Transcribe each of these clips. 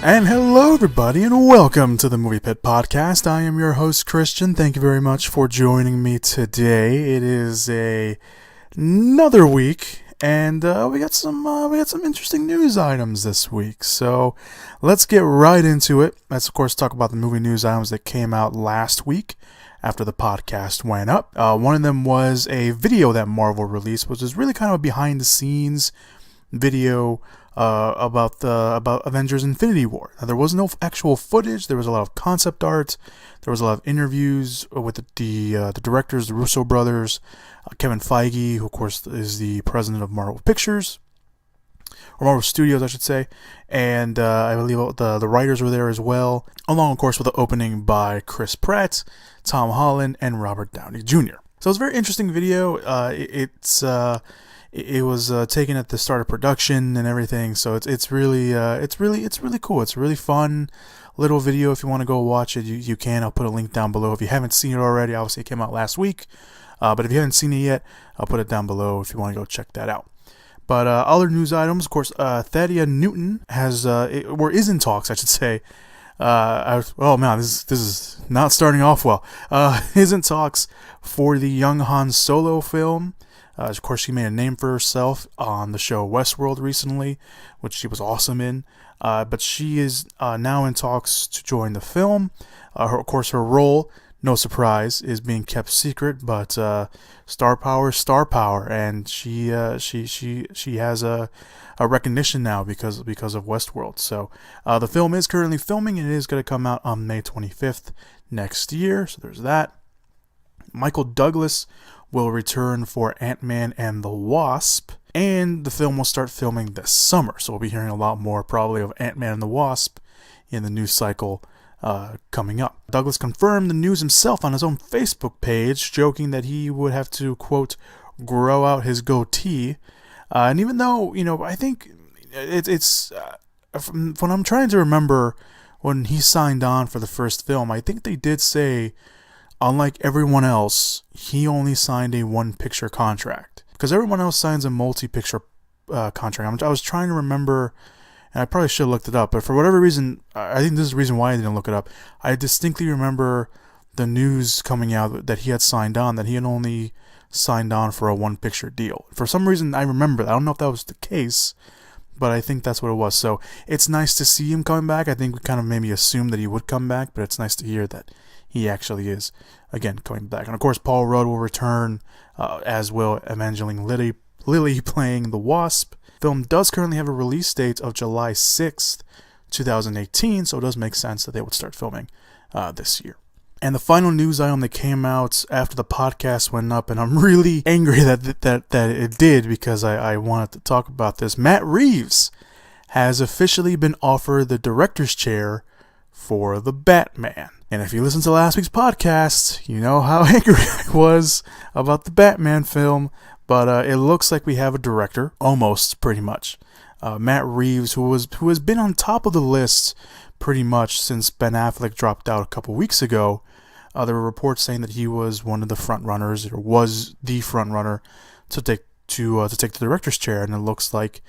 And hello everybody and welcome to the Movie Pit Podcast. I am your host Christian. Thank you very much for joining me today. It is another week and we got some interesting news items this week. So let's get right into it. Let's of course talk about the movie news items that came out last week after the podcast went up. One of them was a video that Marvel released, which is really kind of a behind the scenes video about Avengers Infinity War. Now, there was no actual footage. There was a lot of concept art. There was a lot of interviews with the directors, the Russo brothers, Kevin Feige, who of course is the president of Marvel Pictures, or Marvel Studios, I should say, and I believe the writers were there as well, along of course with the opening by Chris Pratt, Tom Holland, and Robert Downey Jr. So it was a very interesting video. It was taken at the start of production and everything, so it's really cool. It's a really fun little video. If you want to go watch it, you can. I'll put a link down below if you haven't seen it already. Obviously, it came out last week, but if you haven't seen it yet, I'll put it down below if you want to go check that out. But other news items, of course, Thandie Newton is in talks, I should say. This is not starting off well. Is in talks for the young Han Solo film. Of course, she made a name for herself on the show Westworld recently, which she was awesome in. But she is now in talks to join the film. Of course, her role, no surprise, is being kept secret. But star power, and she has a recognition now because of Westworld. So the film is currently filming, and it is going to come out on May 25th next year. So there's that. Michael Douglas will return for Ant-Man and the Wasp, and the film will start filming this summer, so we'll be hearing a lot more probably of Ant-Man and the Wasp in the news cycle coming up. Douglas confirmed the news himself on his own Facebook page, joking that he would have to, quote, grow out his goatee, and even though, I think it's when I'm trying to remember when he signed on for the first film, I think they did say, unlike everyone else, he only signed a one-picture contract. Because everyone else signs a multi-picture contract. I was trying to remember, and I probably should have looked it up, but for whatever reason, I think this is the reason why I didn't look it up. I distinctly remember the news coming out that he had signed on, that he had only signed on for a one-picture deal. For some reason, I remember that. I don't know if that was the case, but I think that's what it was. So it's nice to see him coming back. I think we kind of maybe assumed that he would come back, but it's nice to hear that he actually is, again, coming back. And of course, Paul Rudd will return, as will Evangeline Lilly playing the Wasp. The film does currently have a release date of July 6th, 2018, so it does make sense that they would start filming this year. And the final news item that came out after the podcast went up, and I'm really angry that it did, because I wanted to talk about this. Matt Reeves has officially been offered the director's chair for the Batman. And if you listen to last week's podcast, you know how angry I was about the Batman film. But it looks like we have a director, almost, pretty much. Matt Reeves, who has been on top of the list pretty much since Ben Affleck dropped out a couple weeks ago. There were reports saying that he was one of the front runners, or was the front runner to take the director's chair, and it looks like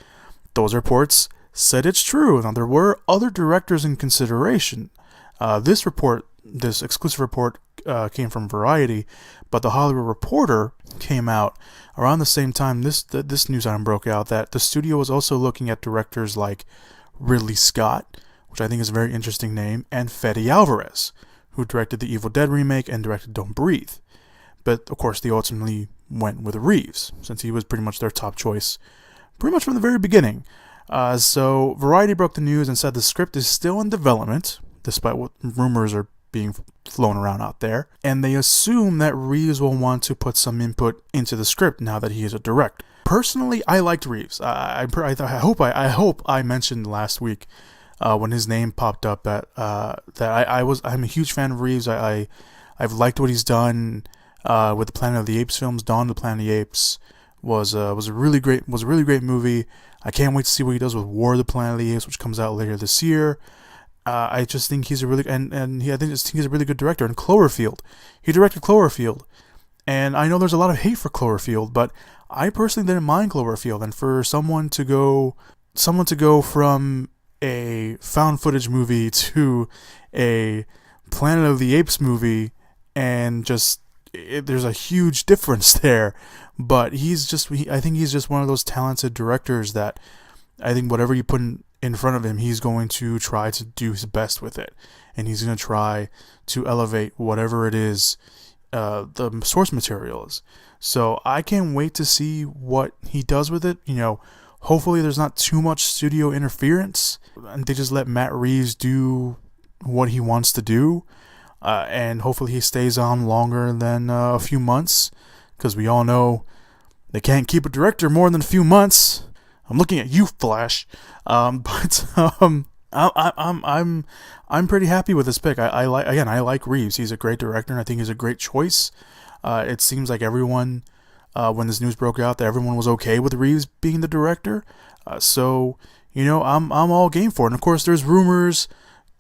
those reports said it's true. Now, there were other directors in consideration. This exclusive report came from Variety, but the Hollywood Reporter came out around the same time this news item broke out, that the studio was also looking at directors like Ridley Scott, which I think is a very interesting name, and Fede Alvarez, who directed the Evil Dead remake and directed Don't Breathe. But of course, they ultimately went with Reeves, since he was pretty much their top choice, pretty much from the very beginning. So Variety broke the news and said the script is still in development, despite what rumors are being flown around out there, and they assume that Reeves will want to put some input into the script now that he is a director. Personally, I liked Reeves. I hope I mentioned last week when his name popped up that I'm a huge fan of Reeves. I've liked what he's done with the Planet of the Apes films. Dawn of the Planet of the Apes was a really great movie. I can't wait to see what he does with War of the Planet of the Apes, which comes out later this year. I just think he's a really he's a really good director. And Cloverfield, he directed Cloverfield, and I know there's a lot of hate for Cloverfield, but I personally didn't mind Cloverfield. And for someone to go from a found footage movie to a Planet of the Apes movie, and there's a huge difference there. But I think he's just one of those talented directors that I think whatever you put in front of him, he's going to try to do his best with it, and he's going to try to elevate whatever it is the source material is. So I can't wait to see what he does with it. Hopefully there's not too much studio interference, and they just let Matt Reeves do what he wants to do, and hopefully he stays on longer than a few months, because we all know they can't keep a director more than a few months. I'm looking at you, Flash. I'm pretty happy with this pick. I like Reeves. He's a great director, and I think he's a great choice. It seems like everyone, when this news broke out, that everyone was okay with Reeves being the director. So I'm all game for it. And of course, there's rumors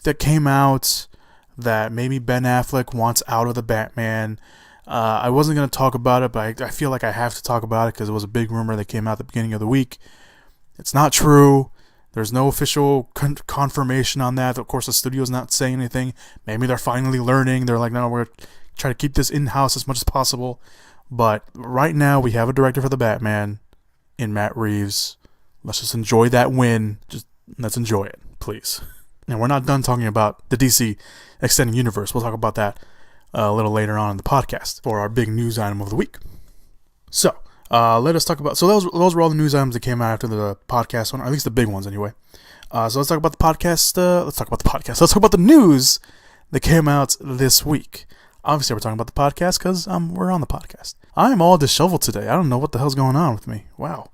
that came out that maybe Ben Affleck wants out of the Batman. I wasn't going to talk about it, but I feel like I have to talk about it because it was a big rumor that came out at the beginning of the week. It's not true. There's no official confirmation on that. Of course, the studio's not saying anything. Maybe they're finally learning. They're like, no, we're trying to keep this in-house as much as possible. But right now, we have a director for the Batman in Matt Reeves. Let's just enjoy that win. Let's enjoy it, please. And we're not done talking about the DC Extended Universe. We'll talk about that a little later on in the podcast for our big news item of the week. So, let us talk about... So those were all the news items that came out after the podcast one, or at least the big ones anyway. So let's talk about the podcast. Let's talk about the news that came out this week. Obviously, we're talking about the podcast because we're on the podcast. I'm all disheveled today. I don't know what the hell's going on with me. Wow.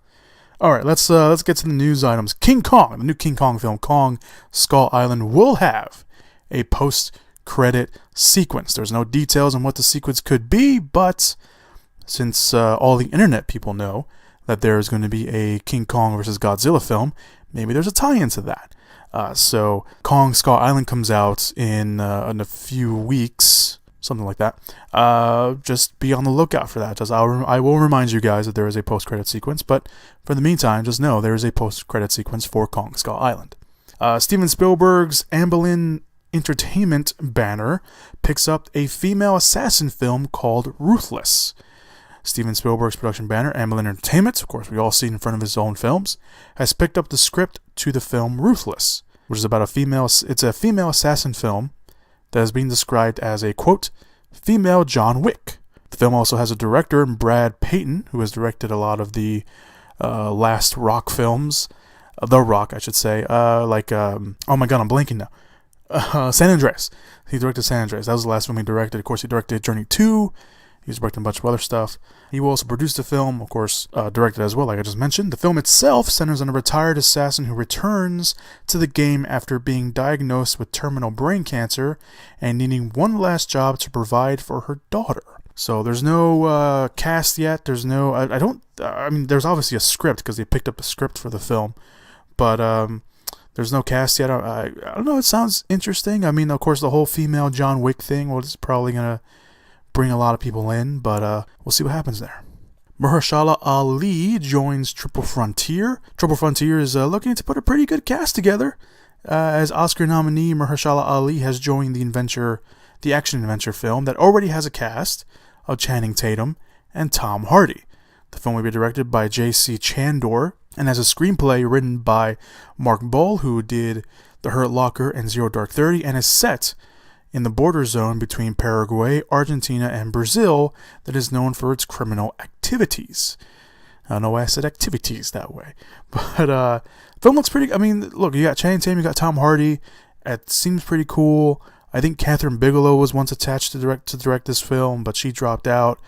All right, let's get to the news items. King Kong, the new King Kong film, Kong Skull Island, will have a post-credit sequence. There's no details on what the sequence could be, but since all the internet people know that there's going to be a King Kong versus Godzilla film, maybe there's a tie-in to that. So Kong Skull Island comes out in a few weeks, something like that. Just be on the lookout for that. I will remind you guys that there is a post-credit sequence, but for the meantime, just know there is a post-credit sequence for Kong Skull Island. Steven Spielberg's Amblin Entertainment banner picks up a female assassin film called Ruthless. Steven Spielberg's production banner, Amblin Entertainment, of course we all see it in front of his own films, has picked up the script to the film Ruthless, which is about a female assassin film that is being described as a, quote, female John Wick. The film also has a director, Brad Peyton, who has directed a lot of the last Rock films, The Rock, I should say, oh my god, I'm blanking now. San Andreas. He directed San Andreas. That was the last film he directed. Of course, he directed Journey 2. He's directed a bunch of other stuff. He will also produce the film, of course, directed as well, like I just mentioned. The film itself centers on a retired assassin who returns to the game after being diagnosed with terminal brain cancer and needing one last job to provide for her daughter. So there's no cast yet. There's no... there's obviously a script because they picked up a script for the film. But there's no cast yet. I don't know. It sounds interesting. I mean, of course, the whole female John Wick thing is probably going to bring a lot of people in, but we'll see what happens there. Mahershala Ali joins Triple Frontier. Triple Frontier is looking to put a pretty good cast together. As Oscar nominee, Mahershala Ali has joined the action-adventure film that already has a cast of Channing Tatum and Tom Hardy. The film will be directed by J.C. Chandor and has a screenplay written by Mark Bull, who did The Hurt Locker and Zero Dark 30, and is set in the border zone between Paraguay, Argentina, and Brazil that is known for its criminal activities. I don't know why I said activities that way. But film looks pretty... I mean, look, you got Channing Tatum, you got Tom Hardy. It seems pretty cool. I think Catherine Bigelow was once attached to direct this film, but she dropped out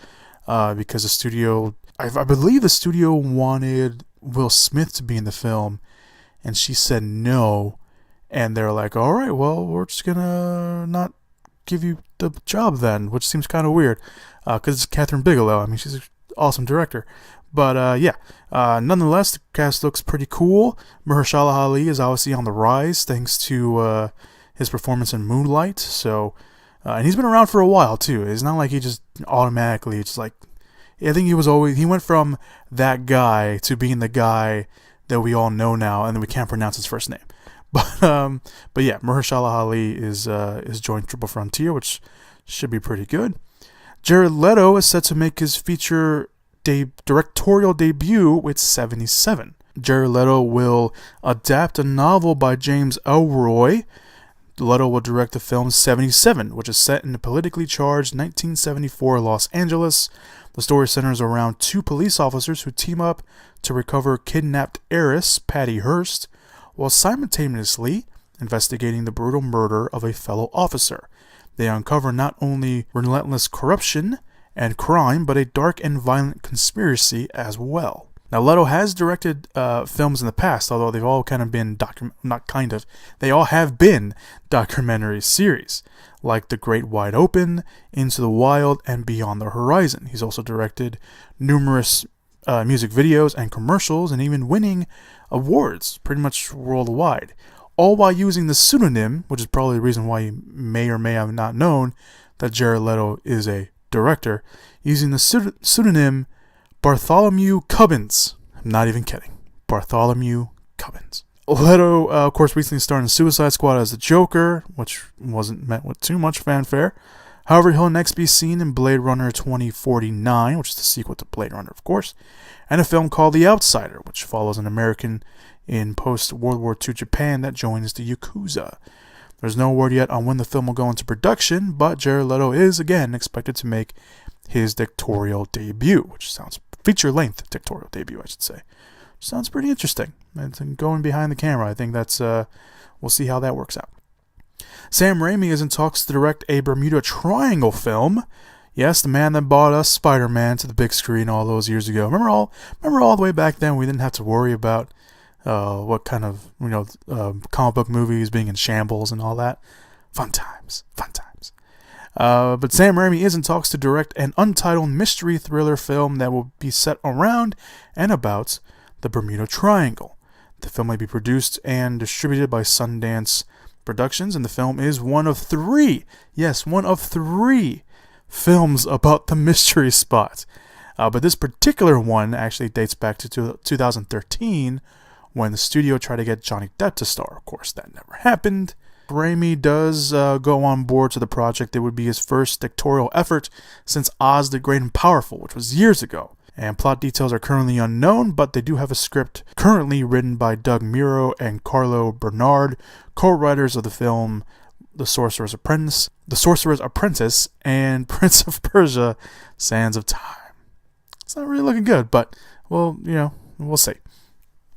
because the studio... I believe the studio wanted Will Smith to be in the film, and she said no. And they're like, all right, well, we're just going to not give you the job then, which seems kind of weird because it's Catherine Bigelow. I mean, she's an awesome director. But, nonetheless, the cast looks pretty cool. Mahershala Ali is obviously on the rise thanks to his performance in Moonlight. So, and he's been around for a while, too. It's not like he just automatically just like... I think he went from that guy to being the guy that we all know now, and then we can't pronounce his first name. But yeah, Mahershala Ali is joined Triple Frontier, which should be pretty good. Jared Leto is set to make his feature directorial debut with 77. Jared Leto will adapt a novel by James Ellroy. Leto will direct the film 77, which is set in the politically charged 1974 Los Angeles. The story centers around two police officers who team up to recover kidnapped heiress Patty Hearst, while simultaneously investigating the brutal murder of a fellow officer. They uncover not only relentless corruption and crime, but a dark and violent conspiracy as well. Now, Leto has directed films in the past, although they've all kind of been they all have been documentary series, like The Great Wide Open, Into the Wild, and Beyond the Horizon. He's also directed numerous music videos and commercials, and even winning awards pretty much worldwide, all while using the pseudonym, which is probably the reason why you may or may have not known that Jared Leto is a director, using the pseudonym Bartholomew Cubbins. I'm not even kidding. Bartholomew Cubbins. Leto, of course, recently starred in Suicide Squad as the Joker, which wasn't met with too much fanfare. However, he'll next be seen in Blade Runner 2049, which is the sequel to Blade Runner, of course, and a film called The Outsider, which follows an American in post-World War II Japan that joins the Yakuza. There's no word yet on when the film will go into production, but Jared Leto is, again, expected to make his directorial debut, which sounds feature-length directorial debut, I should say. Sounds pretty interesting. And going behind the camera, I think that's we'll see how that works out. Sam Raimi is in talks to direct a Bermuda Triangle film. Yes, the man that brought us Spider-Man to the big screen all those years ago. Remember all the way back then, we didn't have to worry about what kind of comic book movies being in shambles and all that. Fun times. But Sam Raimi is in talks to direct an untitled mystery thriller film that will be set around and about the Bermuda Triangle. The film may be produced and distributed by Sundance Productions, and the film is one of three films about the mystery spot. But this particular one actually dates back to 2013, when the studio tried to get Johnny Depp to star. Of course, that never happened. Raimi does go on board to the project. It would be his first directorial effort since Oz the Great and Powerful, which was years ago. And plot details are currently unknown, but they do have a script currently written by Doug Muro and Carlo Bernard, co-writers of the film The Sorcerer's Apprentice, and Prince of Persia: Sands of Time. It's not really looking good, but, well, we'll see.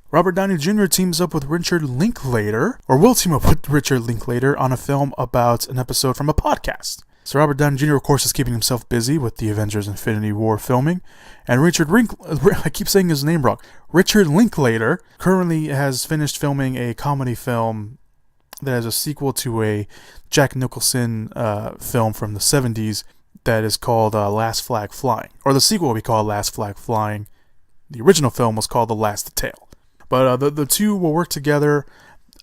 Robert Downey Jr. teams up with Richard Linklater, or will team up with Richard Linklater on a film about an episode from a podcast. So Robert Downey Jr., of course, is keeping himself busy with the Avengers Infinity War filming, and I keep saying his name wrong. Richard Linklater currently has finished filming a comedy film that is a sequel to a Jack Nicholson film from the 70s that is called Last Flag Flying. Or the sequel will be called Last Flag Flying. The original film was called The Last Tale. But the two will work together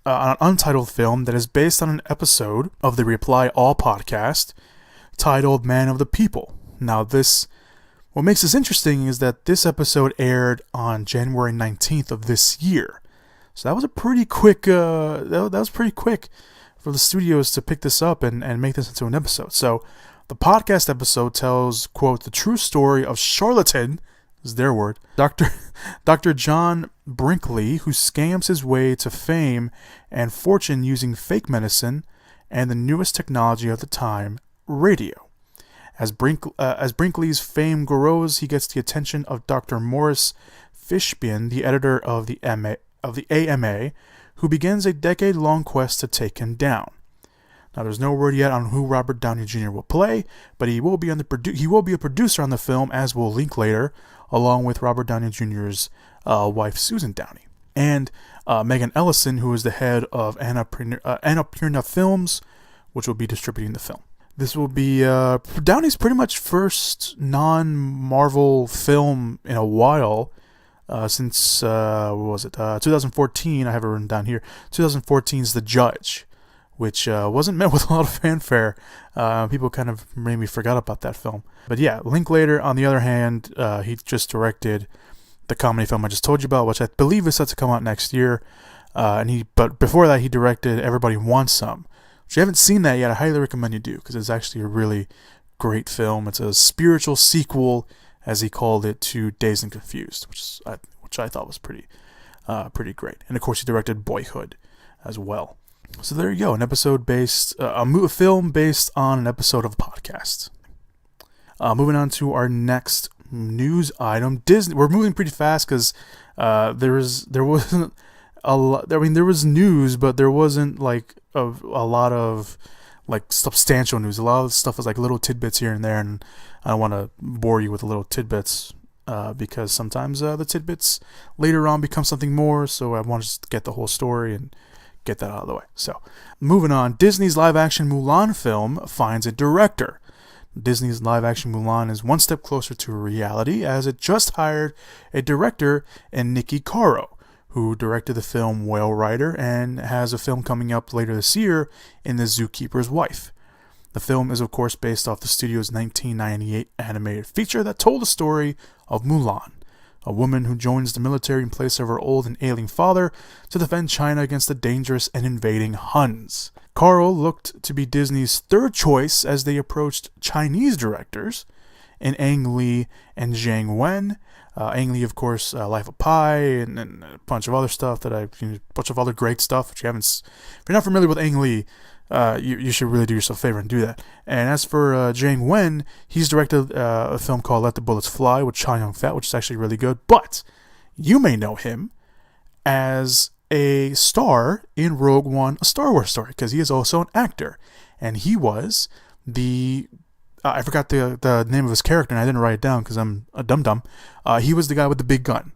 on an untitled film that is based on an episode of the Reply All podcast titled Man of the People. Now, what makes this interesting is that this episode aired on January 19th of this year. So that was a pretty quick, that was pretty quick for the studios to pick this up and make this into an episode. So the podcast episode tells, quote, the true story of charlatan, is their word, Dr. John Brinkley, who scams his way to fame and fortune using fake medicine and the newest technology of the time, radio. As Brinkley's fame grows, he gets the attention of Dr. Morris Fishbein, the editor of the AMA, who begins a decade-long quest to take him down. Now, there's no word yet on who Robert Downey Jr. will play, but he will be a producer on the film, as will Linklater, along with Robert Downey Jr.'s wife Susan Downey, and Megan Ellison, who is the head of Annapurna Films, which will be distributing the film. This will be Downey's pretty much first non-Marvel film in a while, since 2014. I have it written down here. 2014's The Judge, which wasn't met with a lot of fanfare. People kind of maybe forgot about that film. But yeah, Linklater, on the other hand, he just directed the comedy film I just told you about, which I believe is set to come out next year. But before that, he directed Everybody Wants Some. If you haven't seen that yet, I highly recommend you do, because it's actually a really great film. It's a spiritual sequel, as he called it, to Dazed and Confused, which I thought was pretty great. And of course, he directed Boyhood as well. So there you go, a film based on an episode of a podcast. Moving on to our next news item, Disney. We're moving pretty fast because there wasn't a lot. I mean, there was news, but there wasn't like a lot of like substantial news. A lot of stuff was like little tidbits here and there, and I don't want to bore you with the little tidbits because sometimes the tidbits later on become something more. So I want to just get the whole story and get that out of the way. So, moving on, Disney's live-action Mulan film finds a director. Disney's live-action Mulan is one step closer to reality, as it just hired a director in Nikki Caro, who directed the film Whale Rider and has a film coming up later this year in The Zookeeper's Wife. The film is, of course, based off the studio's 1998 animated feature that told the story of Mulan, a woman who joins the military in place of her old and ailing father to defend China against the dangerous and invading Huns. Caro looked to be Disney's third choice as they approached Chinese directors in Ang Lee and Zhang Wen. Ang Lee, of course, Life of Pi and a bunch of other stuff a bunch of other great stuff. If you're not familiar with Ang Lee, you should really do yourself a favor and do that. And as for Zhang Wen, he's directed a film called Let the Bullets Fly with Chow Yun-fat, which is actually really good. But you may know him as a star in Rogue One, a Star Wars story, because he is also an actor. And he was I forgot the name of his character, and I didn't write it down because I'm a dum-dum. He was the guy with the big gun.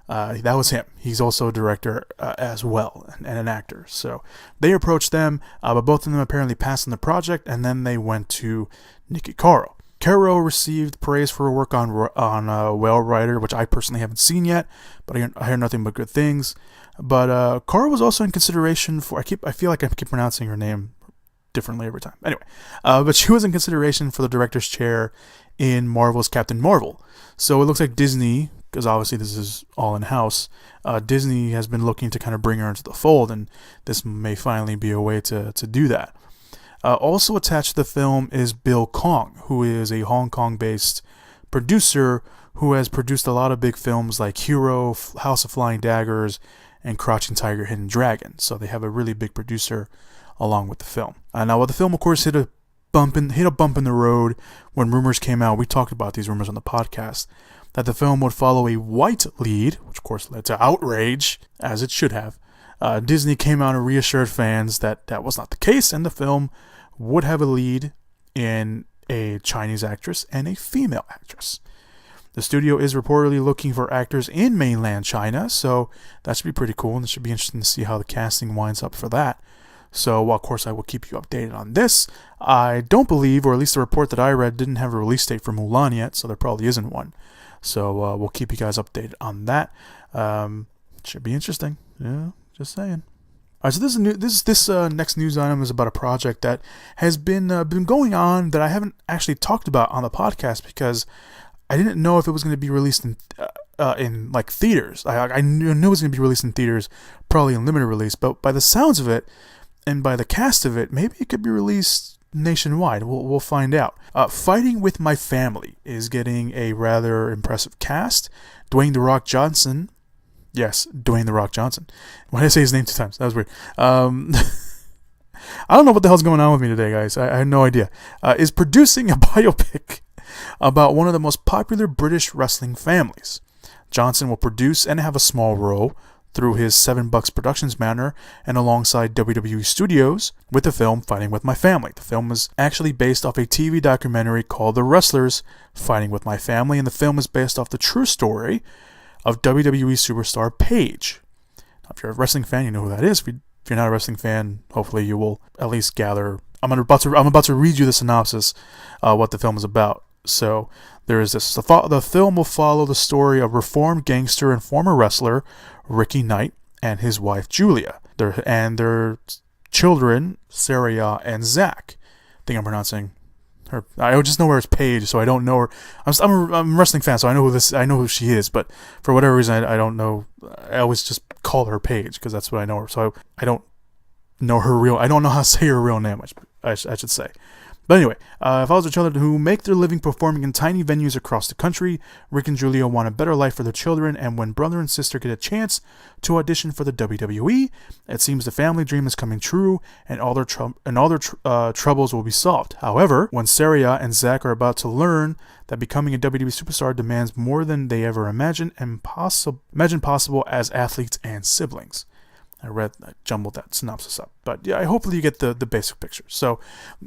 That was him. He's also a director as well, and an actor. So they approached them, but both of them apparently passed on the project, and then they went to Nikki Caro. Caro received praise for her work on Whale Rider, which I personally haven't seen yet, but I hear nothing but good things. But Caro was also in consideration for, I feel like I keep pronouncing her name differently every time. Anyway, but she was in consideration for the director's chair in Marvel's Captain Marvel. So it looks like Disney, because obviously this is all in-house, Disney has been looking to kind of bring her into the fold, and this may finally be a way to do that. Also attached to the film is Bill Kong, who is a Hong Kong-based producer who has produced a lot of big films like Hero, House of Flying Daggers, and Crouching Tiger, Hidden Dragon. So they have a really big producer along with the film. Now, the film, of course, hit a bump in the road when rumors came out. We talked about these rumors on the podcast, that the film would follow a white lead, which of course led to outrage, as it should have. Disney came out and reassured fans that that was not the case, and the film would have a lead in a Chinese actress and a female actress. The studio is reportedly looking for actors in mainland China, so that should be pretty cool, and it should be interesting to see how the casting winds up for that. So, of course, I will keep you updated on this. I don't believe, or at least the report that I read, didn't have a release date for Mulan yet, so there probably isn't one. So, we'll keep you guys updated on that. Should be interesting. Yeah, just saying. All right, so this next news item is about a project that has been going on that I haven't actually talked about on the podcast because I didn't know if it was going to be released in like theaters. I knew it was going to be released in theaters, probably in limited release, but by the sounds of it and by the cast of it, maybe it could be released nationwide. We'll find out. Fighting with My Family is getting a rather impressive cast. Dwayne "The Rock" Johnson. Yes, Dwayne "The Rock" Johnson. Why did I say his name 2 times? That was weird. I don't know what the hell's going on with me today, guys. I have no idea. Is producing a biopic about one of the most popular British wrestling families. Johnson will produce and have a small role through his $7 Productions banner and alongside WWE Studios with the film Fighting with My Family. The film is actually based off a TV documentary called The Wrestlers Fighting with My Family, and the film is based off the true story of WWE superstar Paige. Now, if you're a wrestling fan, you know who that is. If you're not a wrestling fan, hopefully you will at least gather. I'm about to read you the synopsis, what the film is about. So there is this. The film will follow the story of reformed gangster and former wrestler Ricky Knight and his wife Julia, their children Saraya and Zach. I think I'm pronouncing her. I just know where it's Paige, so I don't know her. I'm a wrestling fan, so I know who she is. But for whatever reason, I don't know. I always just call her Paige because that's what I know her. So I don't know her real. I don't know how to say her real name. I should say. But anyway, follows each other who make their living performing in tiny venues across the country. Theek and Julio want a better life for their children, and when brother and sister get a chance to audition for the WWE, it seems the family dream is coming true, and all their troubles will be solved. However, when Saria and Zach are about to learn that becoming a WWE superstar demands more than they ever imagined possible as athletes and siblings. I jumbled that synopsis up. But yeah, hopefully you get the basic picture. So,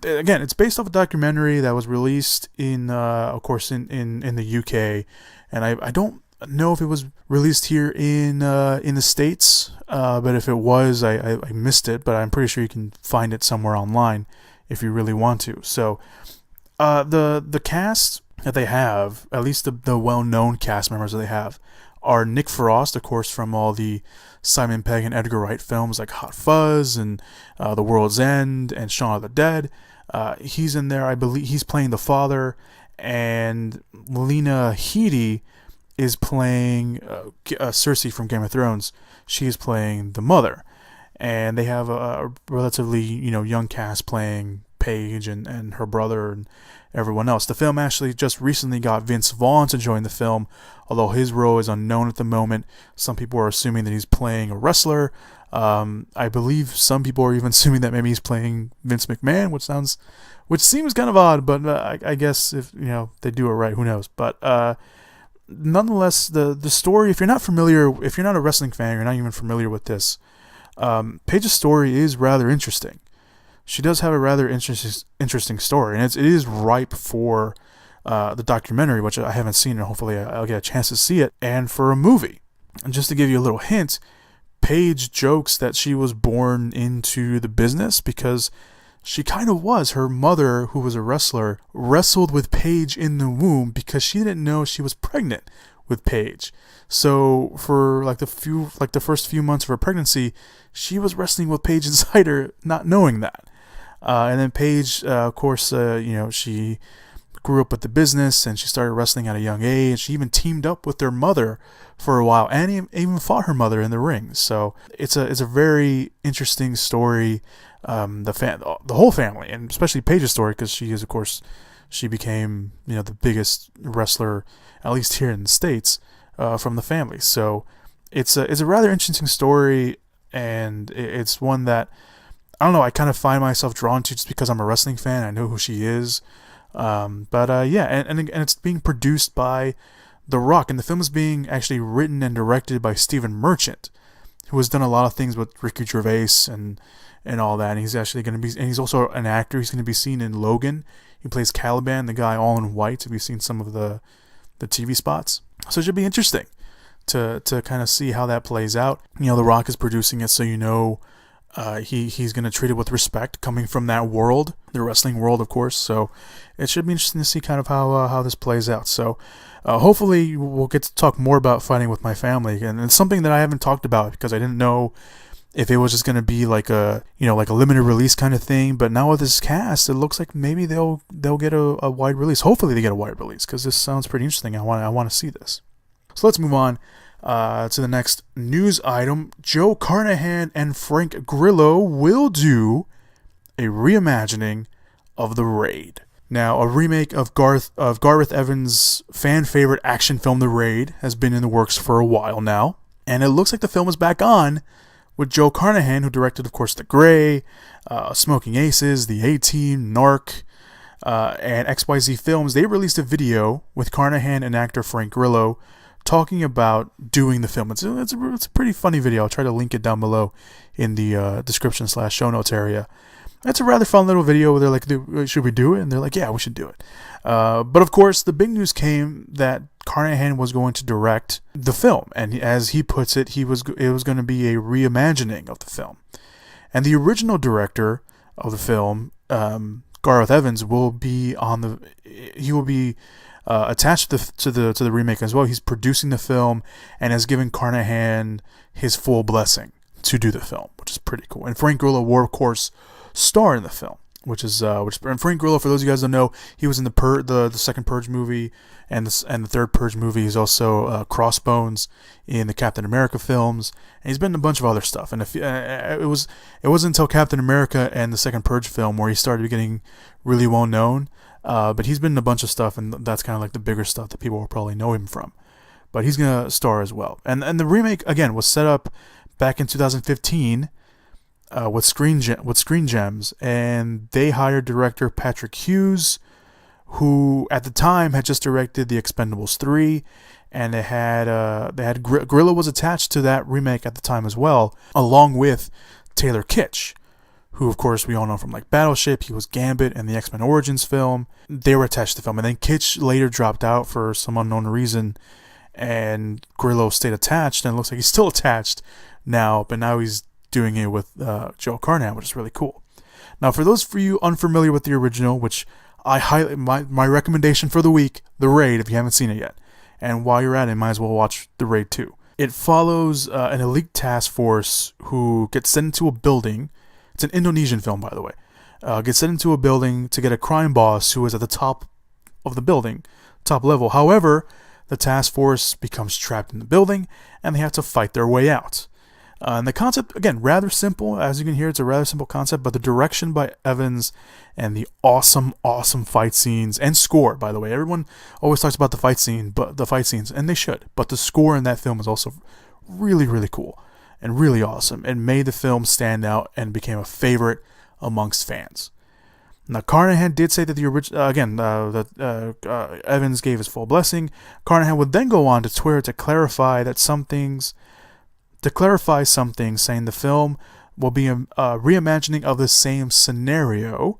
again, it's based off a documentary that was released of course, in the UK. And I don't know if it was released here in the States. But if it was, I missed it. But I'm pretty sure you can find it somewhere online if you really want to. So, the cast that they have, at least the well-known cast members that they have, are Nick Frost, of course, from all the Simon Pegg and Edgar Wright films like Hot Fuzz and The World's End and Shaun of the Dead. He's in there. I believe he's playing the father, and Lena Headey is playing Cersei from Game of Thrones. She's playing the mother, and they have a relatively young cast playing Paige and her brother and everyone else. The film actually just recently got Vince Vaughn to join the film, although his role is unknown at the moment. Some people are assuming that he's playing a wrestler. I believe some people are even assuming that maybe he's playing Vince McMahon, which seems kind of odd, but I guess if they do it right, who knows? But nonetheless, the story, if you're not a wrestling fan, you're not even familiar with this, Paige's story is rather interesting. She does have a rather interesting story, and it is ripe for the documentary, which I haven't seen, and hopefully I'll get a chance to see it, and for a movie. And just to give you a little hint, Paige jokes that she was born into the business because she kind of was. Her mother, who was a wrestler, wrestled with Paige in the womb because she didn't know she was pregnant with Paige. So for the first few months of her pregnancy, she was wrestling with Paige inside her, not knowing that. And then Paige, of course, she grew up with the business and she started wrestling at a young age. She even teamed up with their mother for a while and even fought her mother in the ring. So it's a very interesting story. The whole family, and especially Paige's story, because she became the biggest wrestler, at least here in the States, from the family. So it's a rather interesting story, and it's one that I don't know, I kind of find myself drawn to just because I'm a wrestling fan. I know who she is. And it's being produced by The Rock, and the film is being actually written and directed by Stephen Merchant, who has done a lot of things with Ricky Gervais and all that. And he's actually going to be, and he's also an actor. He's going to be seen in Logan. He plays Caliban, the guy all in white. Have you seen some of the TV spots? So it should be interesting to kind of see how that plays out. The Rock is producing it, so he's going to treat it with respect, coming from that world, the wrestling world, of course. So it should be interesting to see kind of how this plays out. So hopefully we'll get to talk more about Fighting With My Family, and it's something that I haven't talked about because I didn't know if it was just going to be like a limited release kind of thing. But now with this cast, it looks like maybe they'll get a wide release. Hopefully they get a wide release because this sounds pretty interesting. I want to see this. So let's move on to the next news item. Joe Carnahan and Frank Grillo will do a reimagining of The Raid. Now, a remake of Gareth Evans' fan favorite action film The Raid has been in the works for a while now, and it looks like the film is back on with Joe Carnahan, who directed, of course, The Grey, Smoking Aces, The A-Team, Narc, and XYZ Films. They released a video with Carnahan and actor Frank Grillo talking about doing the film. It's a pretty funny video. I'll try to link it down below in the description/show notes area. It's a rather fun little video where they're like, should we do it? And they're like, yeah, we should do it. But of course, the big news came that Carnahan was going to direct the film. And as he puts it, it was going to be a reimagining of the film. And the original director of the film, Gareth Evans, will be attached to the remake as well. He's producing the film and has given Carnahan his full blessing to do the film, which is pretty cool. And Frank Grillo will, of course, star in the film. and Frank Grillo, for those of you guys who don't know, he was in the second Purge movie and the third Purge movie. He's also Crossbones in the Captain America films, and he's been in a bunch of other stuff. And it wasn't until Captain America and the second Purge film where he started getting really well known. But he's been in a bunch of stuff, and that's kind of like the bigger stuff that people will probably know him from. But he's gonna star as well. And the remake again was set up back in 2015 with Screen Gems, and they hired director Patrick Hughes, who at the time had just directed The Expendables 3, and they had Grillo was attached to that remake at the time as well, along with Taylor Kitsch, who of course we all know from like Battleship. He was Gambit in the X-Men Origins film. They were attached to the film, and then Kitsch later dropped out for some unknown reason, and Grillo stayed attached, and it looks like he's still attached now, but now he's doing it with Joe Carnahan, which is really cool. Now, for those of you unfamiliar with the original, which I highly, my recommendation for the week, The Raid, if you haven't seen it yet, and while you're at it, might as well watch The Raid 2. It follows an elite task force who gets sent into a building. It's an Indonesian film, by the way. Gets sent into a building to get a crime boss who is at the top of the building, top level. However, the task force becomes trapped in the building, and they have to fight their way out. And the concept, again, rather simple. As you can hear, it's a rather simple concept, but the direction by Evans and the awesome fight scenes and score, by the way. Everyone always talks about the fight scenes, and they should. But the score in that film is also really, really cool and really awesome, and made the film stand out and became a favorite amongst fans. Now, Carnahan did say that the original, Evans gave his full blessing. Carnahan would then go on to Twitter to clarify some things, saying the film will be a reimagining of the same scenario,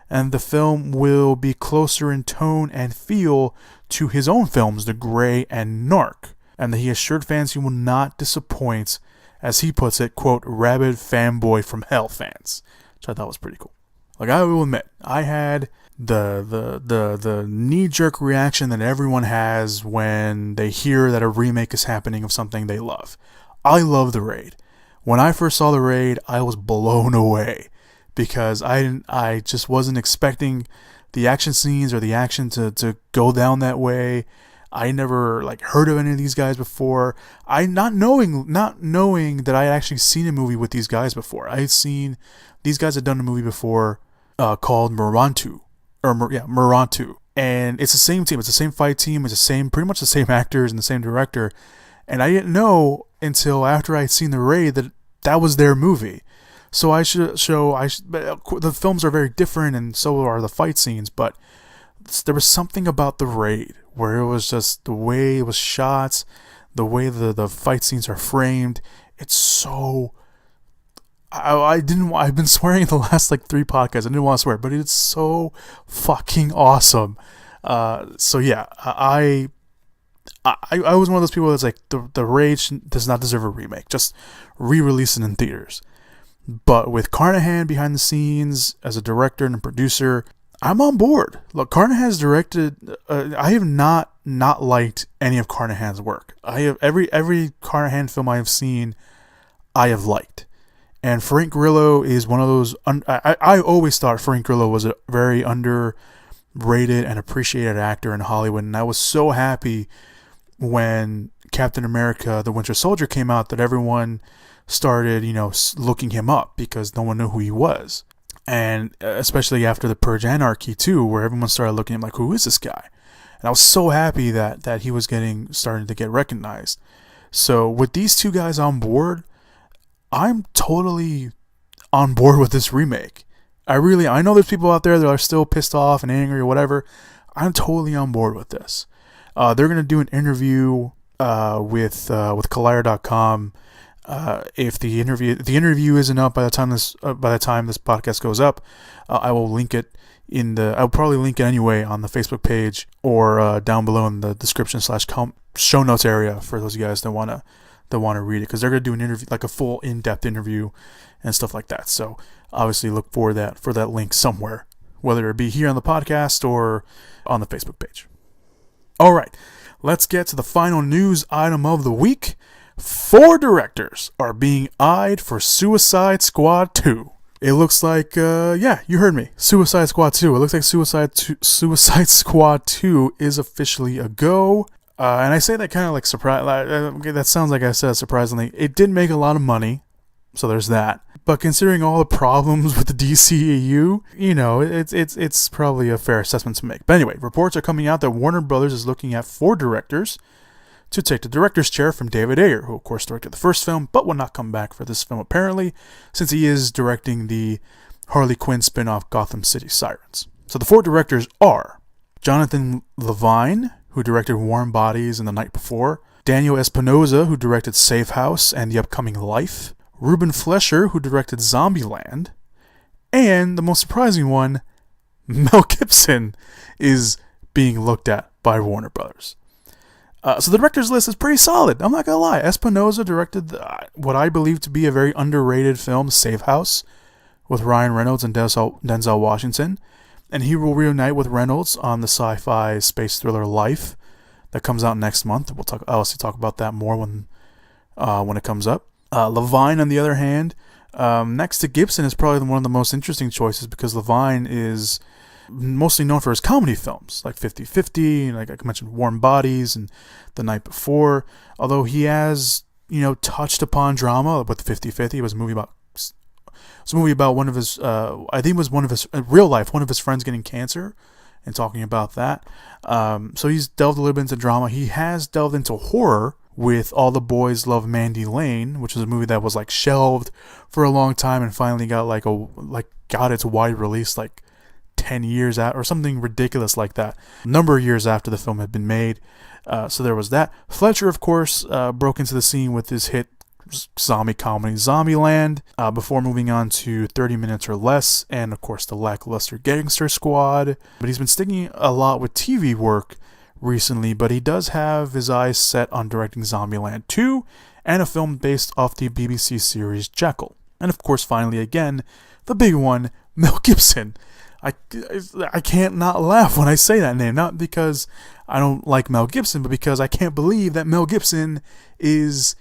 and the film will be closer in tone and feel to his own films, The Grey and Narc, and that he assured fans he will not disappoint, as he puts it, quote, rabid fanboy from hell fans, which I thought was pretty cool. Like, I will admit, I had the knee-jerk reaction that everyone has when they hear that a remake is happening of something they love. I love The Raid. When I first saw The Raid, I was blown away because I just wasn't expecting the action scenes or the action to go down that way. I never heard of any of these guys before. Not knowing that I had actually seen a movie with these guys before. I had seen these guys had done a movie before called Morantu, and it's the same team. It's the same fight team. It's pretty much the same actors and the same director. And I didn't know until after I'd seen The Raid that was their movie. So the films are very different, and so are the fight scenes. But there was something about The Raid where it was just the way it was shot, the way the fight scenes are framed. It's so. I've been swearing the last 3 podcasts. I didn't want to swear, but it's so fucking awesome. So yeah, I was one of those people that's like, the Raid does not deserve a remake. Just re-release it in theaters. But with Carnahan behind the scenes as a director and a producer, I'm on board. Look, Carnahan has directed. I have not liked any of Carnahan's work. I have every Carnahan film I have seen, I have liked. And Frank Grillo is one of those. I always thought Frank Grillo was a very underrated and appreciated actor in Hollywood, and I was so happy when Captain America: The Winter Soldier came out that everyone started, looking him up because no one knew who he was. And especially after the Purge Anarchy too, where everyone started looking at him like, who is this guy? And I was so happy that he was starting to get recognized. So with these two guys on board, I'm totally on board with this remake. I know there's people out there that are still pissed off and angry or whatever. I'm totally on board with this. They're going to do an interview with Collider.com. If the interview isn't up by the time this podcast goes up, I will link it I'll probably link it anyway on the Facebook page or down below in the description / show notes area for those of you guys that want to read it, because they're going to do an interview, like a full in-depth interview and stuff like that. So obviously look for that link somewhere, whether it be here on the podcast or on the Facebook page. All right, let's get to the final news item of the week. 4 directors are being eyed for Suicide Squad 2. It looks like, yeah, you heard me. Suicide Squad 2. It looks like Suicide Squad 2 is officially a go. And I say that kind of like surprise. That sounds like I said surprisingly. It did make a lot of money, so there's that. But considering all the problems with the DCEU, you know, it's probably a fair assessment to make. But anyway, reports are coming out that Warner Brothers is looking at 4 directors to take the director's chair from David Ayer, who of course directed the first film, but will not come back for this film apparently, since he is directing the Harley Quinn spin-off Gotham City Sirens. So the 4 directors are Jonathan Levine, who directed Warm Bodies and The Night Before, Daniel Espinosa, who directed Safe House and the upcoming Life, Ruben Fleischer, who directed Zombieland, and the most surprising one, Mel Gibson, is being looked at by Warner Brothers. So the director's list is pretty solid. I'm not going to lie. Espinosa directed what I believe to be a very underrated film, Safe House, with Ryan Reynolds and Denzel Washington. And he will reunite with Reynolds on the sci-fi space thriller Life that comes out next month. I'll also talk about that more when it comes up. Levine, on the other hand, next to Gibson, is probably one of the most interesting choices because Levine is mostly known for his comedy films like 50-50, like I mentioned Warm Bodies and The Night Before, although he has, you know, touched upon drama with 50-50. It was a movie about one of his I think it was one of his real life, one of his friends getting cancer and talking about that. So he's delved a little bit into drama. He has delved into horror with All the Boys Love Mandy Lane, which is a movie that was like shelved for a long time and finally got its wide release like 10 years out or something ridiculous like that, a number of years after the film had been made. So there was that. Fletcher, of course, broke into the scene with his hit zombie comedy Zombieland before moving on to 30 Minutes or Less and of course the lackluster Gangster Squad. But he's been sticking a lot with TV work recently, but he does have his eyes set on directing Zombieland 2 and a film based off the BBC series Jekyll. And of course, finally again, the big one, Mel Gibson. I can't not laugh when I say that name, not because I don't like Mel Gibson, but because I can't believe that Mel Gibson is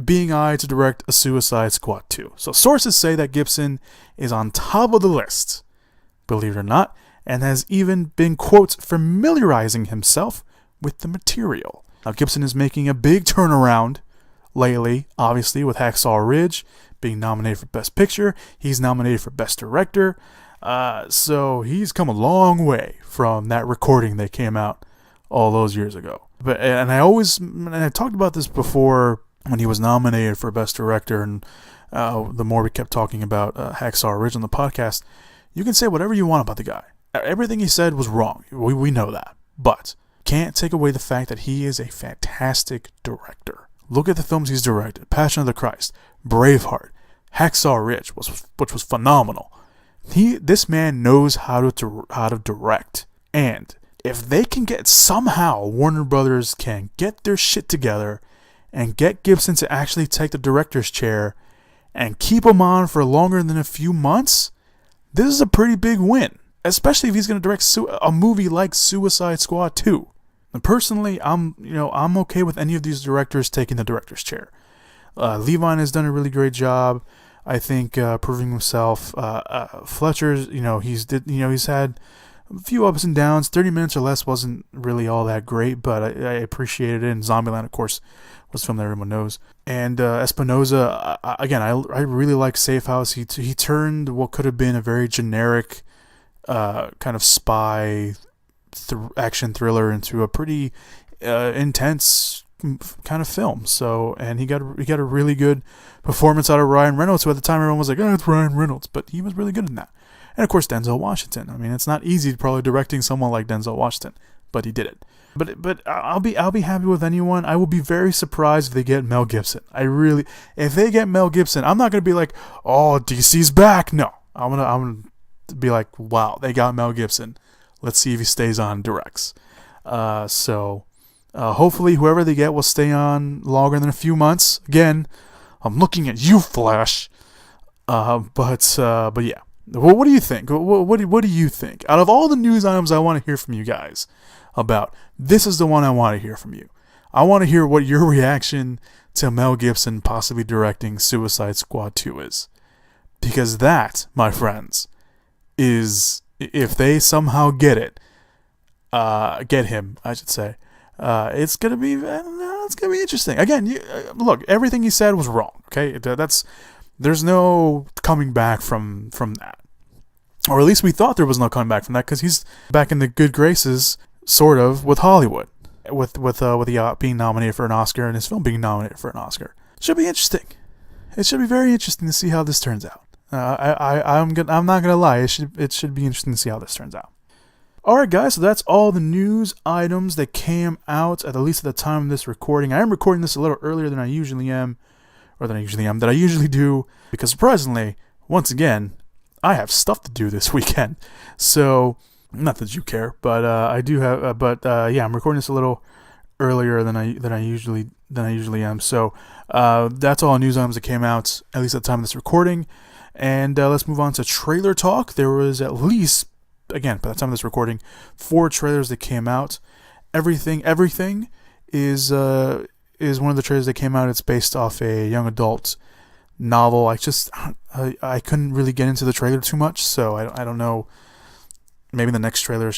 being eyed to direct a Suicide Squad 2. So sources say that Gibson is on top of the list, believe it or not, and has even been, quote, familiarizing himself with the material. Now Gibson is making a big turnaround lately, obviously with Hacksaw Ridge being nominated for Best Picture. He's nominated for Best Director. So he's come a long way from that recording that came out all those years ago. And I talked about this before when he was nominated for Best Director, and the more we kept talking about Hacksaw Ridge on the podcast, you can say whatever you want about the guy. Everything he said was wrong. We know that. But can't take away the fact that he is a fantastic director. Look at the films he's directed. Passion of the Christ, Braveheart, Hacksaw Ridge, which was phenomenal. This man knows how to direct, and if they can somehow Warner Brothers can get their shit together and get Gibson to actually take the director's chair and keep him on for longer than a few months, this is a pretty big win, especially if he's going to direct a movie like Suicide Squad 2. And personally, I'm okay with any of these directors taking the director's chair. Levine has done a really great job, I think, proving himself. Fletcher's, he's had a few ups and downs. 30 Minutes or Less wasn't really all that great, but I appreciated it. And Zombieland, of course, was a film that everyone knows. And Espinosa, again, I really like Safe House. He turned what could have been a very generic kind of spy action thriller into a pretty intense kind of film. So, and he got a really good performance out of Ryan Reynolds, who at the time everyone was like, oh, it's Ryan Reynolds, but he was really good in that. And of course, Denzel Washington. I mean, it's not easy probably directing someone like Denzel Washington, but he did it. But I'll be happy with anyone. I will be very surprised if they get Mel Gibson. If they get Mel Gibson, I'm not gonna be like, oh, DC's back. No, I'm gonna be like, wow, they got Mel Gibson. Let's see if he stays on and directs. Hopefully whoever they get will stay on longer than a few months. Again, I'm looking at you, Flash. But yeah. Well, what do you think? What do you think? Out of all the news items I want to hear from you guys about, this is the one I want to hear from you. I want to hear what your reaction to Mel Gibson possibly directing Suicide Squad 2 is. Because that, my friends, is, if they somehow get him, I should say, it's gonna be interesting. Again, look, everything he said was wrong. Okay, there's no coming back from that, or at least we thought there was no coming back from that, because he's back in the good graces, sort of, with Hollywood, with being nominated for an Oscar and his film being nominated for an Oscar. Should be interesting. It should be very interesting to see how this turns out. I'm not gonna lie. It should be interesting to see how this turns out. Alright guys, so that's all the news items that came out, at least at the time of this recording. I am recording this a little earlier than I usually do, because surprisingly, once again, I have stuff to do this weekend. So, not that you care, but I do have, yeah, I'm recording this a little earlier than I usually am. So, that's all news items that came out, at least at the time of this recording. And let's move on to trailer talk. There was at least, again, by the time of this recording, 4 trailers that came out. Everything is one of the trailers that came out. It's based off a young adult novel. I couldn't really get into the trailer too much, so I don't know. Maybe the next trailer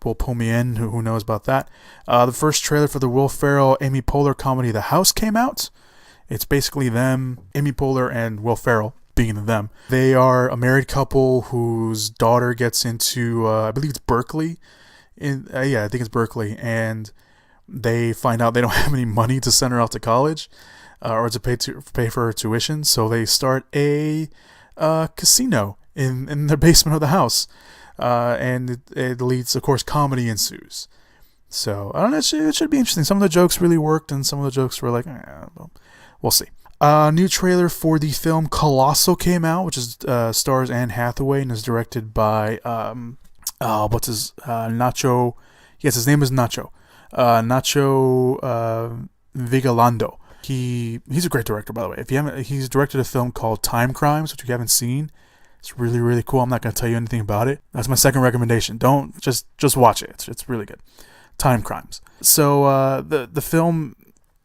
will pull me in. Who knows about that? The first trailer for the Will Ferrell, Amy Poehler comedy The House came out. It's basically them, Amy Poehler and Will Ferrell, being them. They are a married couple whose daughter gets into, I believe it's Berkeley. I think it's Berkeley. And they find out they don't have any money to send her out to college, or to pay for her tuition. So they start a casino in the basement of the house. And it leads, of course, comedy ensues. So, I don't know, it should be interesting. Some of the jokes really worked, and some of the jokes were like, we'll see. New trailer for the film Colossal came out, which is stars Anne Hathaway and is directed by Nacho. Yes, his name is Nacho. Nacho Vigalondo. He's a great director, by the way. He's directed a film called Time Crimes, which you haven't seen. It's really, really cool. I'm not going to tell you anything about it. That's my second recommendation. Don't just watch it. It's really good. Time Crimes. So the film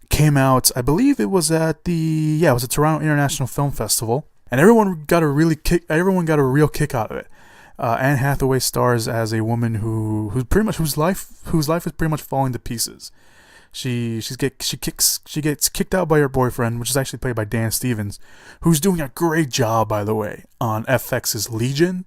came out, I believe it was at the Toronto International Film Festival, and everyone got a real kick out of it. Anne Hathaway stars as a woman whose life is pretty much falling to pieces. She gets kicked out by her boyfriend, which is actually played by Dan Stevens, who's doing a great job, by the way, on FX's Legion.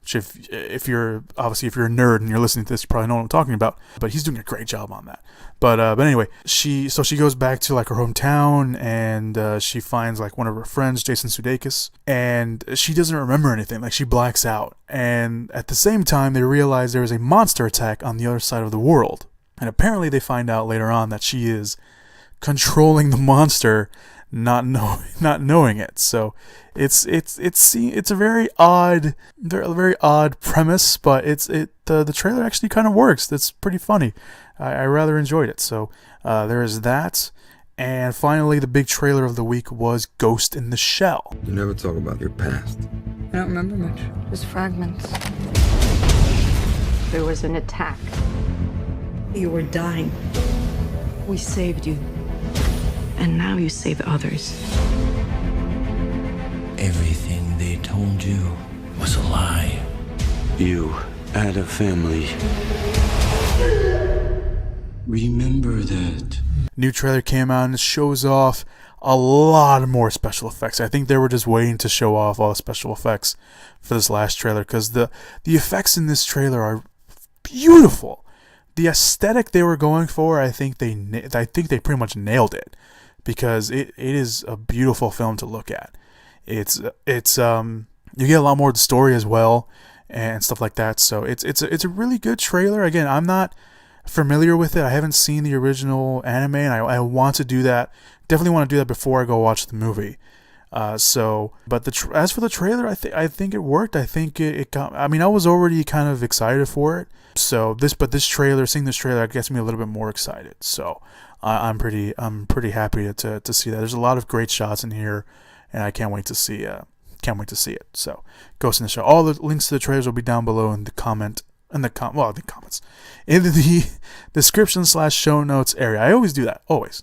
Which if you're a nerd and you're listening to this, you probably know what I'm talking about. But he's doing a great job on that. But anyway, she goes back to like her hometown, and she finds like one of her friends, Jason Sudeikis, and she doesn't remember anything. Like, she blacks out. And at the same time, they realize there is a monster attack on the other side of the world. And apparently they find out later on that she is controlling the monster, not knowing it. So it's a very odd premise, but the trailer actually kind of works. It's pretty funny. I rather enjoyed it. So there is that. And finally, the big trailer of the week was Ghost in the Shell. You never talk about your past. I don't remember much. Just fragments. There was an attack. You were dying. We saved you. And now you save others. Everything they told you was a lie. You had a family. Remember that. New trailer came out and it shows off a lot more special effects. I think they were just waiting to show off all the special effects for this last trailer, because the effects in this trailer are beautiful. The aesthetic they were going for, I think they pretty much nailed it, because it is a beautiful film to look at. It's you get a lot more of the story as well and stuff like that. So it's a really good trailer. Again, I'm not familiar with it. I haven't seen the original anime, and I want to do that. Definitely want to do that before I go watch the movie. As for the trailer, I think it worked. I think it got. I mean, I was already kind of excited for it. So seeing this trailer gets me a little bit more excited. So I'm pretty happy to see that. There's a lot of great shots in here, and I can't wait to see it. So Ghost in the Shell. All the links to the trailers will be down below in the comments, in the description/show notes area. I always do that. Always.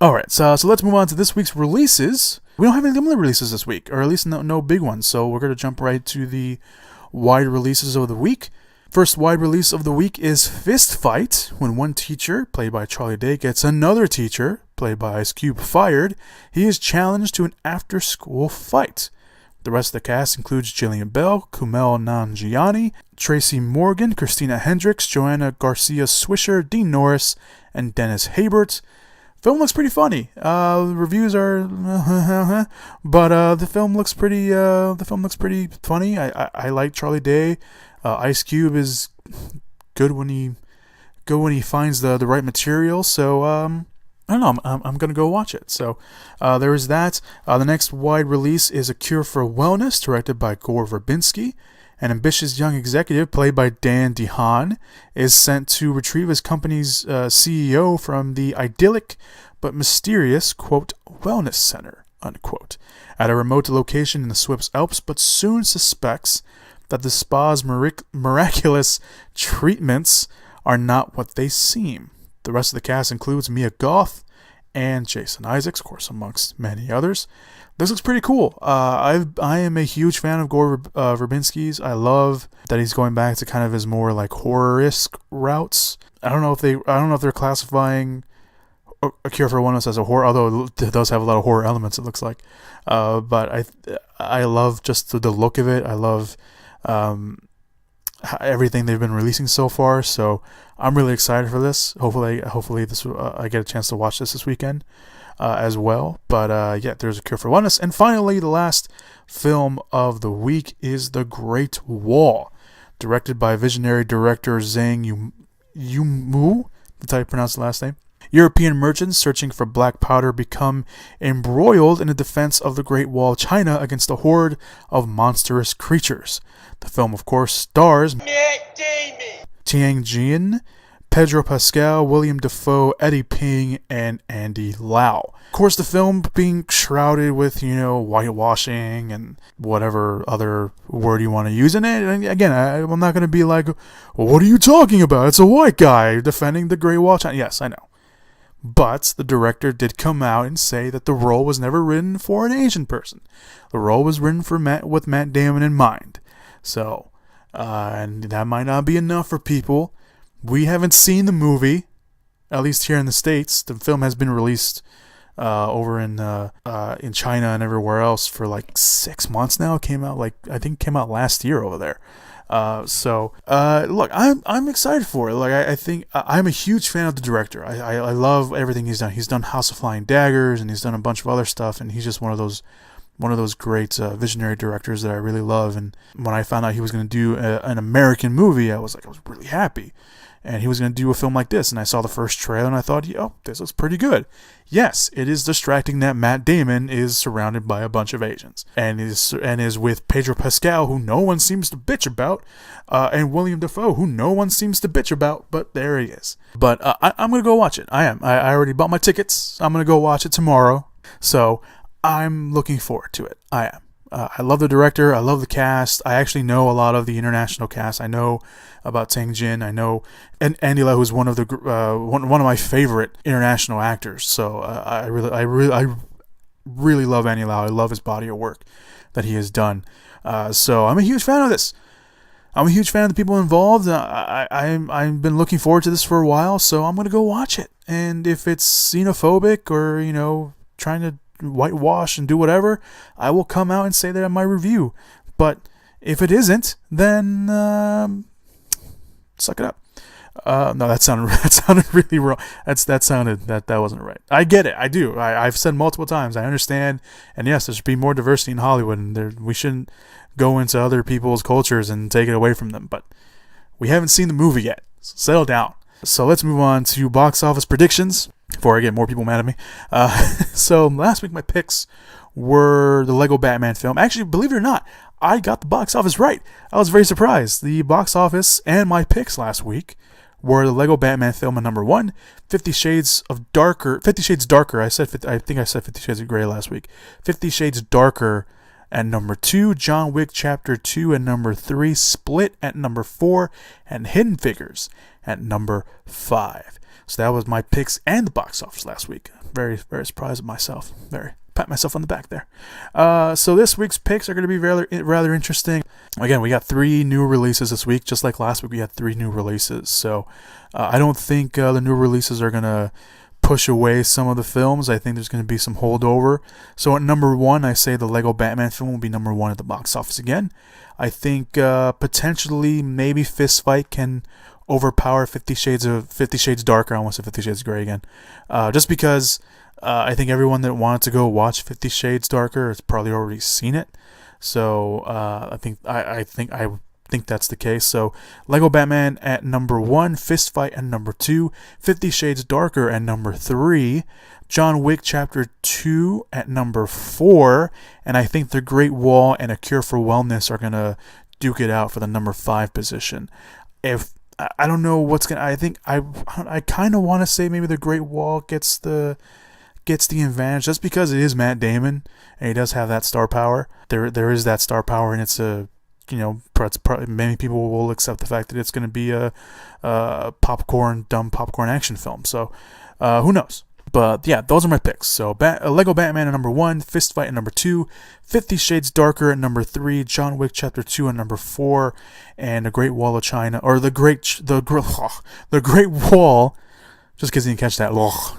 Alright, so let's move on to this week's releases. We don't have any limited releases this week, or at least no big ones, so we're going to jump right to the wide releases of the week. First wide release of the week is Fist Fight, when one teacher, played by Charlie Day, gets another teacher, played by Ice Cube, fired. He is challenged to an after-school fight. The rest of the cast includes Jillian Bell, Kumail Nanjiani, Tracy Morgan, Christina Hendricks, Joanna Garcia Swisher, Dean Norris, and Dennis Haybert. Film looks pretty funny. The reviews are, but the film looks pretty. The film looks pretty funny. I like Charlie Day. Ice Cube is good when he finds the right material. So I don't know. I'm gonna go watch it. So there is that. The next wide release is A Cure for Wellness, directed by Gore Verbinski. An ambitious young executive, played by Dan DeHaan, is sent to retrieve his company's CEO from the idyllic but mysterious, quote, wellness center, unquote, at a remote location in the Swiss Alps, but soon suspects that the spa's miraculous treatments are not what they seem. The rest of the cast includes Mia Goth and Jason Isaacs, of course, amongst many others. This looks pretty cool. I am a huge fan of Gore Verbinski's. I love that he's going back to kind of his more like horror-esque routes. I don't know if they're classifying A Cure for Wellness as a horror, although it does have a lot of horror elements. It looks like, but I love just the look of it. I love everything they've been releasing so far. So I'm really excited for this. Hopefully this I get a chance to watch this weekend. As well, but yeah, there's A Cure for Wellness. And finally, the last film of the week is The Great Wall, directed by visionary director Zhang Yimou. That's how you pronounce the last name. European merchants searching for black powder become embroiled in the defense of the Great Wall of China against a horde of monstrous creatures. The film, of course, stars Tian Jin, Pedro Pascal, William Dafoe, Eddie Ping, and Andy Lau. Of course, the film being shrouded with, whitewashing and whatever other word you want to use in it. And again, I'm not going to be like, well, what are you talking about? It's a white guy defending the Great Wall of China. Yes, I know. But the director did come out and say that the role was never written for an Asian person. The role was written with Matt Damon in mind. So, and that might not be enough for people. We haven't seen the movie, at least here in the States. The film has been released over in China and everywhere else for like 6 months now. It came out I think it came out last year over there. Look, I'm excited for it. Like I think I'm a huge fan of the director. I love everything he's done. He's done House of Flying Daggers and he's done a bunch of other stuff. And he's just one of those great visionary directors that I really love. And when I found out he was going to do an American movie, I was really happy. And he was going to do a film like this. And I saw the first trailer and I thought, this looks pretty good. Yes, it is distracting that Matt Damon is surrounded by a bunch of Asians. And is with Pedro Pascal, who no one seems to bitch about. And William Dafoe, who no one seems to bitch about. But there he is. But I'm going to go watch it. I am. I already bought my tickets. I'm going to go watch it tomorrow. So I'm looking forward to it. I am. I love the director. I love the cast. I actually know a lot of the international cast. I know about Tang Jin. I know Andy Lau, who's one of my favorite international actors. So I really love Andy Lau. I love his body of work that he has done. So I'm a huge fan of this. I'm a huge fan of the people involved. I've been looking forward to this for a while. So I'm gonna go watch it. And if it's xenophobic or trying to whitewash and do whatever, I will come out and say that in my review. But if it isn't, then suck it up. No, that sounded really wrong. That wasn't right. I get it. I do. I've said multiple times. I understand. And yes, there should be more diversity in Hollywood, and we shouldn't go into other people's cultures and take it away from them. But we haven't seen the movie yet. So settle down. So let's move on to box office predictions before I get more people mad at me. So last week my picks were the Lego Batman film. Actually, believe it or not, I got the box office right. I was very surprised. The box office and my picks last week were the Lego Batman film at number 1, 50 Shades Darker. I think I said 50 Shades of Grey last week. 50 Shades Darker at number 2, John Wick Chapter 2 at number 3, Split at number 4, and Hidden Figures at number 5. So that was my picks and the box office last week. Very, very surprised at myself. Very. pat myself on the back there. So this week's picks are going to be rather interesting. Again, we got 3 new releases this week. Just like last week, we had 3 new releases. So I don't think the new releases are going to push away some of the films. I think there's going to be some holdover. So at number 1, I say the Lego Batman film will be number 1 at the box office again. I think potentially maybe Fist Fight can overpower 50 Shades Darker. I almost said 50 Shades Grey again. Just because I think everyone that wanted to go watch 50 Shades Darker has probably already seen it. So I think that's the case. So Lego Batman at number 1, Fist Fight at number 2, 50 Shades Darker at number 3, John Wick Chapter 2 at number 4, and I think The Great Wall and A Cure for Wellness are going to duke it out for the number 5 position. I don't know what's going to... I think I kind of want to say maybe The Great Wall gets the advantage just because it is Matt Damon and he does have that star power. There is that star power, and it's a... many people will accept the fact that it's going to be a dumb popcorn action film. So, who knows? But yeah, those are my picks. So, Lego Batman at number 1, Fist Fight at number 2, 50 Shades Darker at number 3, John Wick Chapter 2 at number 4, and The Great Wall of China, or the Great Wall. Just because you didn't catch that,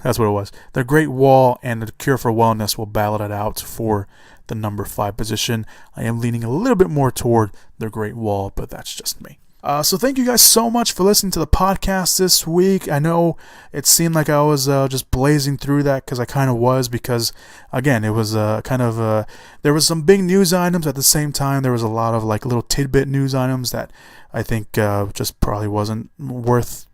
that's what it was. The Great Wall and The Cure for Wellness will battle it out for the number 5 position. I am leaning a little bit more toward The Great Wall, but that's just me. So thank you guys so much for listening to the podcast this week. I know it seemed like I was just blazing through that because I kind of was, because again, it was there was some big news items at the same time. There was a lot of like little tidbit news items that I think just probably wasn't worth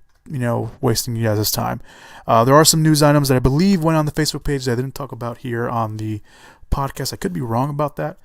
wasting you guys' time. There are some news items that I believe went on the Facebook page that I didn't talk about here on the podcast. I could be wrong about that,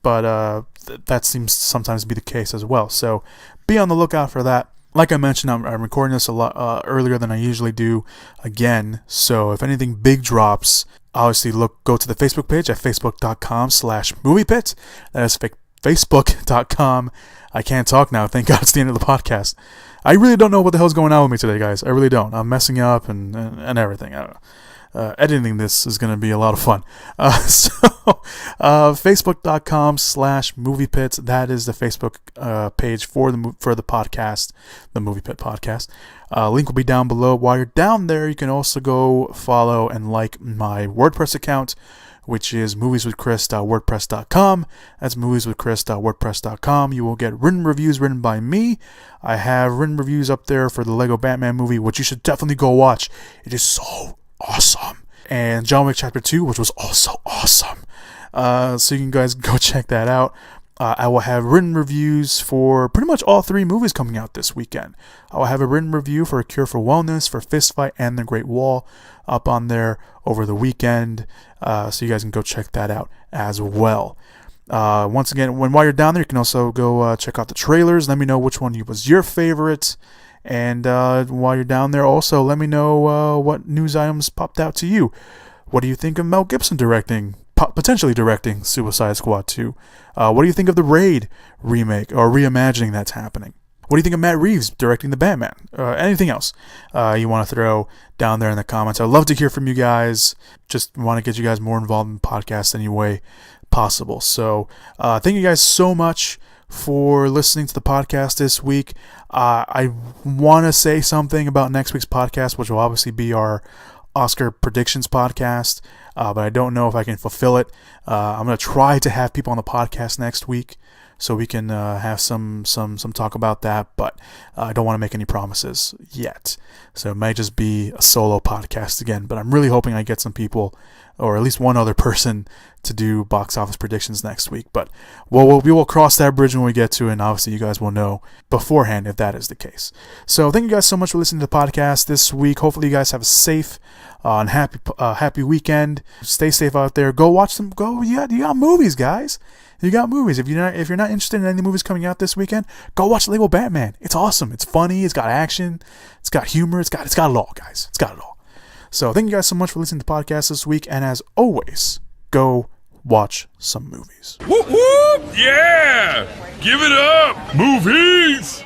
but that seems sometimes to be the case as well. So be on the lookout for that. Like I mentioned, I'm recording this a lot earlier than I usually do again. So if anything big drops, obviously go to the Facebook page at facebook.com/moviepit. That is facebook.com. I can't talk now. Thank God it's the end of the podcast. I really don't know what the hell's going on with me today, guys. I really don't. I'm messing up and everything. I don't know. Editing this is going to be a lot of fun. Facebook.com/moviepit. That is the Facebook page for the podcast, the Movie Pit Podcast. Link will be down below. While you're down there, you can also go follow and like my WordPress account, which is movieswithchris.wordpress.com. That's movieswithchris.wordpress.com. You will get written reviews written by me. I have written reviews up there for the Lego Batman movie, which you should definitely go watch. It is so awesome. And John Wick Chapter 2, which was also awesome. So you can guys go check that out. I will have written reviews for pretty much all 3 movies coming out this weekend. I will have a written review for A Cure for Wellness, for Fist Fight, and The Great Wall up on there over the weekend. So you guys can go check that out as well. Once again, while you're down there, you can also go check out the trailers. Let me know which one was your favorite. And while you're down there, also let me know what news items popped out to you. What do you think of Mel Gibson potentially directing Suicide Squad 2? What do you think of the Raid remake or reimagining that's happening? What do you think of Matt Reeves directing the Batman? Anything else you want to throw down there in the comments? I'd love to hear from you guys. Just want to get you guys more involved in the podcast any way possible. So thank you guys so much for listening to the podcast this week. I want to say something about next week's podcast, which will obviously be our Oscar predictions podcast, but I don't know if I can fulfill it. I'm going to try to have people on the podcast next week so we can have some talk about that, but I don't want to make any promises yet. So it might just be a solo podcast again, but I'm really hoping I get some people, or at least one other person, to do box office predictions next week. But we will cross that bridge when we get to it, and obviously you guys will know beforehand if that is the case. So thank you guys so much for listening to the podcast this week. Hopefully you guys have a safe and happy weekend. Stay safe out there. Go watch them. You got movies, guys. You got movies. If you're not interested in any movies coming out this weekend, go watch Lego Batman. It's awesome. It's funny. It's got action. It's got humor. It's got it all, guys. It's got it all. So thank you guys so much for listening to the podcast this week. And as always, go watch some movies. Whoop whoop! Yeah! Give it up! Movies!